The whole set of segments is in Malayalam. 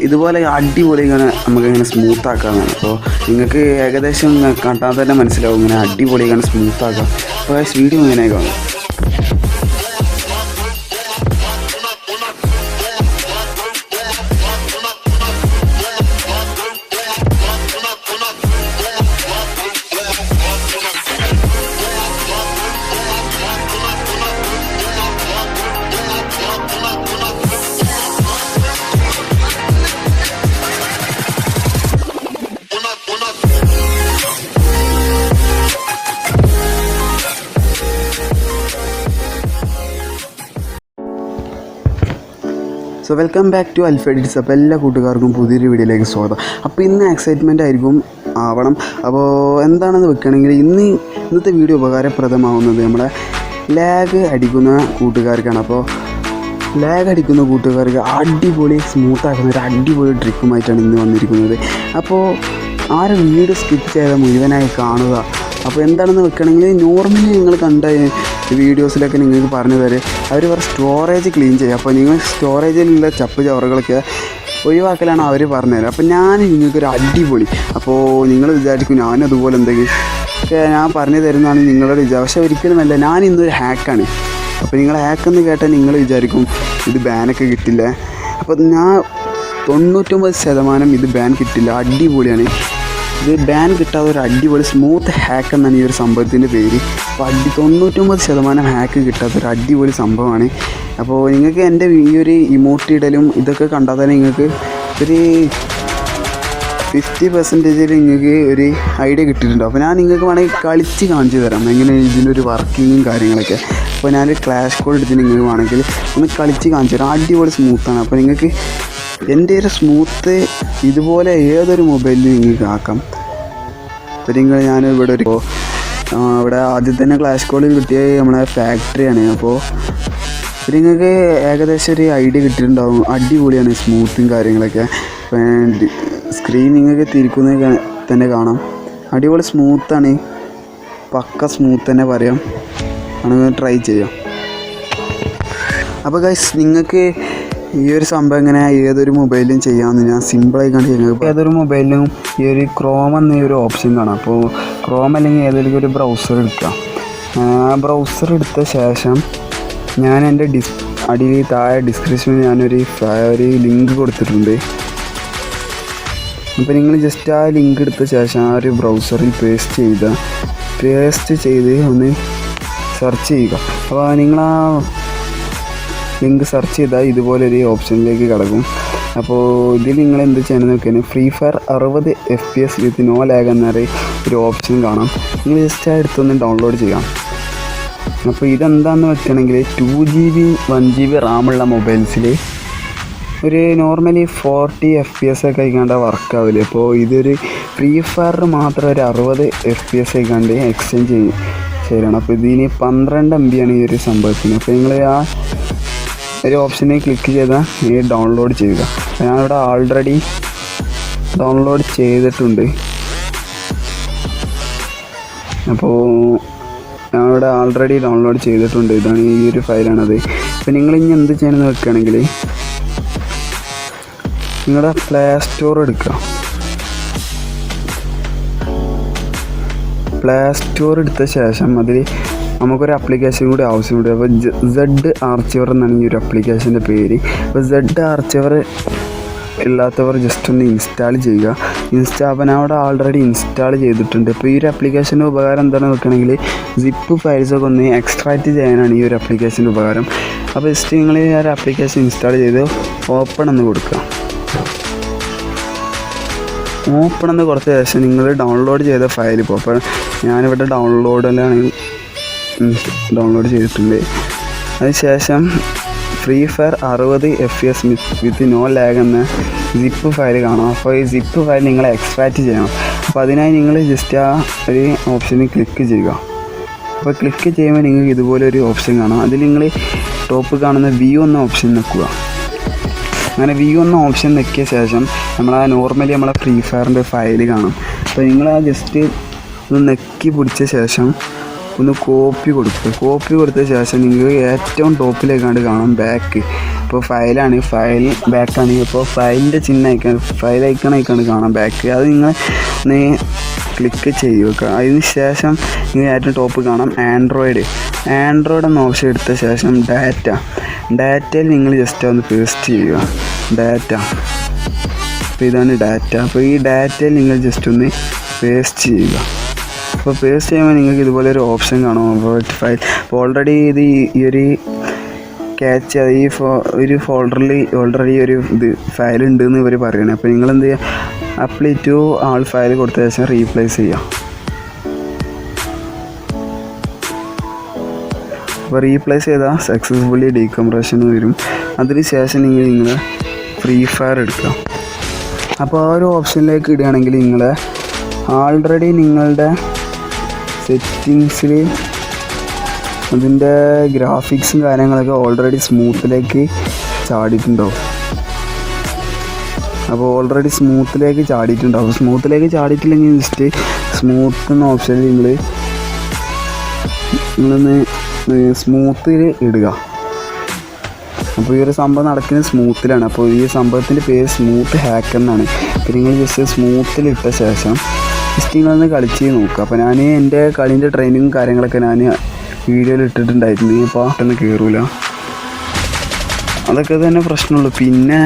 ഇതുപോലെ അടിപൊളി ഇങ്ങനെ നമുക്കിങ്ങനെ സ്മൂത്താക്കാനാണ്. അപ്പോൾ നിങ്ങൾക്ക് ഏകദേശം കണ്ടാൽ തന്നെ മനസ്സിലാവും ഇങ്ങനെ അടിപൊളി ഇങ്ങനെ സ്മൂത്താക്കാം. അപ്പോൾ വീഡിയോ ഇങ്ങനെ കാണും. So welcome back to alpha edits. അപ്പോൾ എല്ലാ കൂട്ടുകാർക്കും പുതിയൊരു വീഡിയോയിലേക്ക് സ്വാഗതം. അപ്പോൾ ഇന്ന് എക്സൈറ്റ്മെൻ്റ് ആയിരിക്കും ആവണം. അപ്പോൾ എന്താണെന്ന് വെക്കുകയാണെങ്കിൽ ഇന്നത്തെ വീഡിയോ ഉപകാരപ്രദമാവുന്നത് നമ്മുടെ ലാഗ് അടിക്കുന്ന കൂട്ടുകാർക്കാണ്. അപ്പോൾ ലാഗ് അടിക്കുന്ന കൂട്ടുകാർക്ക് അടിപൊളി സ്മൂത്താക്കുന്ന ഒരു അടിപൊളി ട്രിക്കുമായിട്ടാണ് ഇന്ന് വന്നിരിക്കുന്നത്. അപ്പോൾ ആരും വീഡിയോ സ്കിപ്പ് ചെയ്താൽ മുഴുവനായി കാണുക. അപ്പോൾ എന്താണെന്ന് വെക്കുകയാണെങ്കിൽ നോർമലി നിങ്ങൾ കണ്ട വീഡിയോസിലൊക്കെ നിങ്ങൾക്ക് പറഞ്ഞു തരും അവർ സ്റ്റോറേജ് ക്ലീൻ ചെയ്യുക. അപ്പോൾ നിങ്ങൾ സ്റ്റോറേജിലുള്ള ചപ്പ് ചവറുകളൊക്കെ ഒഴിവാക്കലാണ് അവർ പറഞ്ഞു തരാം. അപ്പോൾ ഞാൻ നിങ്ങൾക്കൊരു അടിപൊളി, അപ്പോൾ നിങ്ങൾ വിചാരിക്കും ഞാനതുപോലെ എന്തെങ്കിലും ഒക്കെ ഞാൻ പറഞ്ഞു തരുന്നതാണ് നിങ്ങളുടെ വിചാരം. പക്ഷേ ഒരിക്കലുമല്ല, ഞാൻ ഇന്നൊരു ഹാക്കാണ്. അപ്പോൾ നിങ്ങൾ ഹാക്കെന്ന് കേട്ടാൽ നിങ്ങൾ വിചാരിക്കും ഇത് ബാനൊക്കെ കിട്ടില്ല. അപ്പോൾ ഞാൻ 99% ഇത് ബാൻ കിട്ടില്ല. അടിപൊളിയാണ്. ഇത് ബാൻ കിട്ടാതെ ഒരു അടിപൊളി സ്മൂത്ത് ഹാക്ക് എന്നാണ് ഈ ഒരു സംഭവത്തിൻ്റെ പേര്. അപ്പോൾ 99% ഹാക്ക് കിട്ടാത്തൊരു അടിപൊളി സംഭവമാണ്. അപ്പോൾ നിങ്ങൾക്ക് എൻ്റെ ഈ ഒരു ഇമോട്ട് ഇടലും ഇതൊക്കെ കണ്ടാൽ തന്നെ നിങ്ങൾക്ക് ഒരു 50% നിങ്ങൾക്ക് ഒരു ഐഡിയ കിട്ടിയിട്ടുണ്ടാവും. അപ്പോൾ ഞാൻ നിങ്ങൾക്ക് വേണമെങ്കിൽ കളിച്ച് കാണിച്ചു തരാം എങ്ങനെ ഇതിനൊരു വർക്കിങ്ങും കാര്യങ്ങളൊക്കെ. അപ്പോൾ ഞാനൊരു ക്ലാഷ് കോഡ് എടുത്ത് നിങ്ങൾക്ക് വേണമെങ്കിൽ ഒന്ന് കളിച്ച് കാണിച്ചു തരാം. അടിപൊളി സ്മൂത്താണ്. അപ്പോൾ നിങ്ങൾക്ക് എൻ്റെ ഒരു സ്മൂത്ത് ഇതുപോലെ ഏതൊരു മൊബൈലിൽ നിങ്ങൾക്ക് ആക്കാം. അപ്പോൾ ഞാൻ ഇവിടെ ഇവിടെ ആദ്യം തന്നെ ക്ലാഷ് കോഡിൽ കിട്ടിയ നമ്മളെ ഫാക്ടറിയാണ്. അപ്പോൾ നിങ്ങൾക്ക് ഏകദേശം ഒരു ഐഡിയ കിട്ടിയിട്ടുണ്ടാവും. അടിപൊളിയാണ് സ്മൂത്തും കാര്യങ്ങളൊക്കെ. സ്ക്രീൻ നിങ്ങൾക്ക് തിരിക്കുന്നത് തന്നെ കാണാം. അടിപൊളി സ്മൂത്താണ്, പക്ക സ്മൂത്ത് തന്നെ പറയാം. ആണെങ്കിൽ ട്രൈ ചെയ്യാം. അപ്പോൾ ഗൈസ് നിങ്ങൾക്ക് ഈ ഒരു സംഭവം എങ്ങനെ ഏതൊരു മൊബൈലിലും ചെയ്യാമെന്ന് ഞാൻ സിമ്പിളായി കണ്ട് ചെയ്യുന്നത്. ഏതൊരു മൊബൈലിലും ഈ ഒരു ക്രോം എന്ന ഒരു ഓപ്ഷൻ കാണാം. അപ്പോൾ ക്രോം അല്ലെങ്കിൽ ഏതെങ്കിലും ഒരു ബ്രൗസർ എടുക്കാം. ബ്രൗസർ എടുത്ത ശേഷം ഞാൻ എൻ്റെ അടിയിൽ താഴെ ഡിസ്ക്രിപ്ഷനിൽ ഞാനൊരു ലിങ്ക് കൊടുത്തിട്ടുണ്ട്. അപ്പോൾ നിങ്ങൾ ജസ്റ്റ് ആ ലിങ്ക് എടുത്ത ശേഷം ആ ഒരു ബ്രൗസറിൽ പേസ്റ്റ് ചെയ്ത് ഒന്ന് സെർച്ച് ചെയ്യുക. അപ്പോൾ നിങ്ങൾ ആ ലിങ്ക് സെർച്ച് ചെയ്താൽ ഇതുപോലൊരു ഓപ്ഷനിലേക്ക് കിടക്കും. അപ്പോൾ ഇതിൽ നിങ്ങൾ എന്ത് ചെയ്യണമെന്ന് വെച്ചാൽ free fire 60 FPS with no lag എന്നൊരു ഓപ്ഷൻ കാണാം. നിങ്ങൾ ജസ്റ്റ് ആ എടുത്തൊന്ന് ഡൗൺലോഡ് ചെയ്യാം. അപ്പോൾ ഇതെന്താണെന്ന് വെക്കുകയാണെങ്കിൽ 2GB 1GB റാമുള്ള മൊബൈൽസിൽ ഒരു നോർമലി 40 FPS ഒക്കെ ആയിക്കാണ്ട് വർക്കാവില്ല. അപ്പോൾ ഇതൊരു ഫ്രീ ഫയറിൽ മാത്രം ഒരു 60 FPS ആയിക്കാണ്ട് എക്സ്ചേഞ്ച് ചെയ്യണം. അപ്പോൾ ഇതിന് 12 MB ആണ് ഈ ഒരു സംഭവത്തിന്. അപ്പോൾ നിങ്ങൾ ആ ഒരു ഓപ്ഷനിൽ ക്ലിക്ക് ചെയ്താൽ ഈ ഡൗൺലോഡ് ചെയ്യുക. ഞാനിവിടെ ആൾറെഡി ഡൗൺലോഡ് ചെയ്തിട്ടുണ്ട്. അപ്പോൾ ഞാനിവിടെ ആൾറെഡി ഡൗൺലോഡ് ചെയ്തിട്ടുണ്ട്. ഇതാണ് ഈ ഒരു ഫയലാണത്. അപ്പോൾ നിങ്ങളിനി എന്ത് ചെയ്യണമെന്ന് വെക്കുകയാണെങ്കിൽ നിങ്ങളുടെ പ്ലേ സ്റ്റോർ എടുക്കുക. പ്ലേ സ്റ്റോർ എടുത്ത ശേഷം അതിൽ നമുക്കൊരു ആപ്ലിക്കേഷൻ കൂടി ആവശ്യമുണ്ട്. അപ്പോൾ സെഡ് ആർച്ചിവർ എന്നാണ് ഈ ഒരു ആപ്ലിക്കേഷൻ്റെ പേര്. അപ്പോൾ സെഡ് ആർച്ചിവർ ഇല്ലാത്തവർ ജസ്റ്റ് ഒന്ന് ഇൻസ്റ്റാൾ ചെയ്യുക. അപ്പോൾ ഞാൻ അവിടെ ആൾറെഡി ഇൻസ്റ്റാൾ ചെയ്തിട്ടുണ്ട്. അപ്പോൾ ഈ ഒരു ആപ്ലിക്കേഷൻ്റെ ഉപകാരം എന്താണെന്ന് വെക്കുകയാണെങ്കിൽ സിപ്പ് ഫയൽസൊക്കെ ഒന്ന് എക്സ്ട്രാക്റ്റ് ചെയ്യാനാണ് ഈ ഒരു ആപ്ലിക്കേഷൻ്റെ ഉപകാരം. അപ്പോൾ ജസ്റ്റ് നിങ്ങൾ ഈ ഒരു ആപ്ലിക്കേഷൻ ഇൻസ്റ്റാൾ ചെയ്ത് ഓപ്പൺ എന്ന് കൊടുക്കുക. ഓപ്പൺ എന്ന് കൊടുത്ത ശേഷം നിങ്ങൾ ഡൗൺലോഡ് ചെയ്ത ഫയൽ ഇപ്പോൾ ഞാനിവിടെ ഡൗൺലോഡിലാണ് ഡൗൺലോഡ് ചെയ്തിട്ടുണ്ട്. അതിനുശേഷം free fire 60 FPS with no lag എന്ന സിപ്പ് ഫയൽ കാണാം. അപ്പോൾ ഈ സിപ്പ് ഫയൽ നിങ്ങൾ എക്സ്ട്രാക്റ്റ് ചെയ്യണം. അപ്പോൾ അതിനായി നിങ്ങൾ ജസ്റ്റ് ആ ഒരു ഓപ്ഷനിൽ ക്ലിക്ക് ചെയ്യുക. അപ്പോൾ ക്ലിക്ക് ചെയ്യുമ്പോൾ നിങ്ങൾക്ക് ഇതുപോലെ ഒരു ഓപ്ഷൻ കാണാം. അതിൽ നിങ്ങൾ ടോപ്പ് കാണുന്ന വ്യൂ എന്ന ഓപ്ഷൻ നിൽക്കുക. അങ്ങനെ വ്യൂ എന്ന ഓപ്ഷൻ നിൽക്കിയ ശേഷം നോർമലി നമ്മളെ ഫ്രീ ഫയറിൻ്റെ ഫയൽ കാണും. അപ്പോൾ നിങ്ങൾ ആ ജസ്റ്റ് ഒന്ന് നെക്കി പിടിച്ച ശേഷം ഒന്ന് കോപ്പി കൊടുക്കുക. കോപ്പി കൊടുത്ത ശേഷം നിങ്ങൾക്ക് ഏറ്റവും ടോപ്പിലേക്കാണ്ട് കാണാം ബാക്ക്. ഇപ്പോൾ ഫയലാണ്, ഫയൽ ബാക്കാണ്. ഇപ്പോൾ ഫയലിൻ്റെ ചിഹ്നം അയക്കാൻ ഫയൽ ഐക്കണായിക്കാണ്ട് കാണാം ബാക്ക്. അത് നിങ്ങൾ ക്ലിക്ക് ചെയ്യുക. അതിന് ശേഷം നിങ്ങൾ ഏറ്റവും ടോപ്പ് കാണാം ആൻഡ്രോയിഡ് എന്ന ഓപ്ഷൻ എടുത്ത ശേഷം ഡാറ്റയിൽ നിങ്ങൾ ജസ്റ്റ് ഒന്ന് പേസ്റ്റ് ചെയ്യുക. അപ്പോൾ ഇതാണ് ഡാറ്റ. അപ്പോൾ ഈ ഡാറ്റയിൽ നിങ്ങൾ ജസ്റ്റ് ഒന്ന് പേസ്റ്റ് ചെയ്യുക. അപ്പോൾ പേസ്റ്റ് ചെയ്യുമ്പോൾ നിങ്ങൾക്ക് ഇതുപോലെ ഒരു ഓപ്ഷൻ കാണും വേർഡ് ഫയൽ. അപ്പോൾ ഓൾറെഡി ഇത് ഈ ഒരു ക്യാച്ച് ഈ ഒരു ഫോൾഡറിൽ ഓൾറെഡി ഒരു ഫയൽ ഉണ്ടെന്ന് ഇവർ പറയണേ. അപ്പോൾ നിങ്ങൾ എന്ത് ചെയ്യുക, അപ്ലൈ ടു ആൾ ഫയൽ കൊടുത്ത ശേഷം റീപ്ലേസ് ചെയ്യുക. അപ്പോൾ റീപ്ലേസ് ചെയ്താൽ സക്സസ്ഫുള്ളി ഡീകംപ്രഷൻ വരും. അതിന് ശേഷം നിങ്ങൾ ഫ്രീ ഫയർ എടുക്കുക. അപ്പോൾ ആ ഒരു ഓപ്ഷനിലേക്ക് ഇടുകയാണെങ്കിൽ നിങ്ങൾ ആൾറെഡി നിങ്ങളുടെ സെറ്റിങ്സിൽ അതിൻ്റെ ഗ്രാഫിക്സും കാര്യങ്ങളൊക്കെ ഓൾറെഡി സ്മൂത്തിലേക്ക് ചാടിയിട്ടുണ്ടാവും. അപ്പോൾ ഓൾറെഡി സ്മൂത്തിലേക്ക് ചാടിയിട്ടുണ്ടാവും. സ്മൂത്തിലേക്ക് ചാടിയിട്ടില്ലെങ്കിൽ ജസ്റ്റ് സ്മൂത്ത് എന്ന ഓപ്ഷനിൽ നിങ്ങളൊന്ന് സ്മൂത്തിൽ ഇടുക. അപ്പോൾ ഈ ഒരു സംഭവം നടക്കുന്നത് സ്മൂത്തിലാണ്. അപ്പോൾ ഈ സംഭവത്തിൻ്റെ പേര് സ്മൂത്ത് ഹാക്ക് എന്നാണ്. അപ്പോൾ നിങ്ങൾ ജസ്റ്റ് സ്മൂത്തിലിട്ട ശേഷം ജസ്റ്റ് നിങ്ങളൊന്ന് കളിച്ച് നോക്കുക. അപ്പോൾ ഞാൻ എൻ്റെ കളീൻ്റെ ട്രെയിനിങ്ങും കാര്യങ്ങളൊക്കെ ഞാൻ വീഡിയോയിൽ ഇട്ടിട്ടുണ്ടായിരുന്നു. അപ്പോൾ പെട്ടെന്ന് കയറൂല, അതൊക്കെ തന്നെ പ്രശ്നമുള്ളൂ. പിന്നെ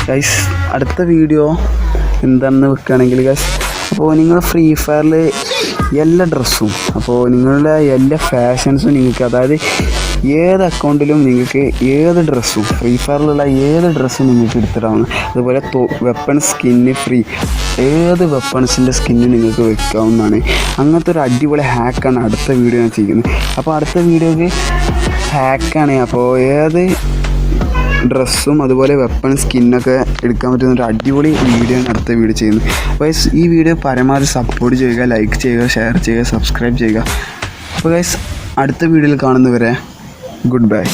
ഗൈസ് അടുത്ത വീഡിയോ എന്താണെന്ന് വെക്കുകയാണെങ്കിൽ ഗൈസ്, അപ്പോൾ നിങ്ങൾ ഫ്രീ ഫയറിൽ എല്ലാ ഡ്രസ്സും, അപ്പോൾ നിങ്ങളുടെ എല്ലാ ഫാഷൻസും നിങ്ങൾക്ക്, അതായത് ഏത് അക്കൗണ്ടിലും നിങ്ങൾക്ക് ഏത് ഡ്രസ്സും ഫ്രീ ഫയറിലുള്ള ഏത് ഡ്രസ്സും നിങ്ങൾക്ക് എടുത്തിടാവുന്ന, അതുപോലെ വെപ്പൺ സ്കിന്ന് ഫ്രീ, ഏത് വെപ്പൺസിൻ്റെ സ്കിന്ന് നിങ്ങൾക്ക് വെക്കാവുന്നതാണ്. അങ്ങനത്തെ ഒരു അടിപൊളി ഹാക്കാണ് അടുത്ത വീഡിയോ ഞാൻ ചെയ്യുന്നത്. അപ്പോൾ അടുത്ത വീഡിയോക്ക് ഹാക്കാണ്. അപ്പോൾ ഏത് ഡ്രസ്സും അതുപോലെ വെപ്പൺ സ്കിന്നൊക്കെ എടുക്കാൻ പറ്റുന്ന ഒരു അടിപൊളി വീഡിയോ ആണ് അടുത്ത വീഡിയോ ചെയ്യുന്നത്. അപ്പോൾ ഈ വീഡിയോ പരമാവധി സപ്പോർട്ട് ചെയ്യുക, ലൈക്ക് ചെയ്യുക, ഷെയർ ചെയ്യുക, സബ്സ്ക്രൈബ് ചെയ്യുക. അപ്പോൾ ഗൈസ് അടുത്ത വീഡിയോയിൽ കാണുന്നവരെ ഗുഡ് ബൈ.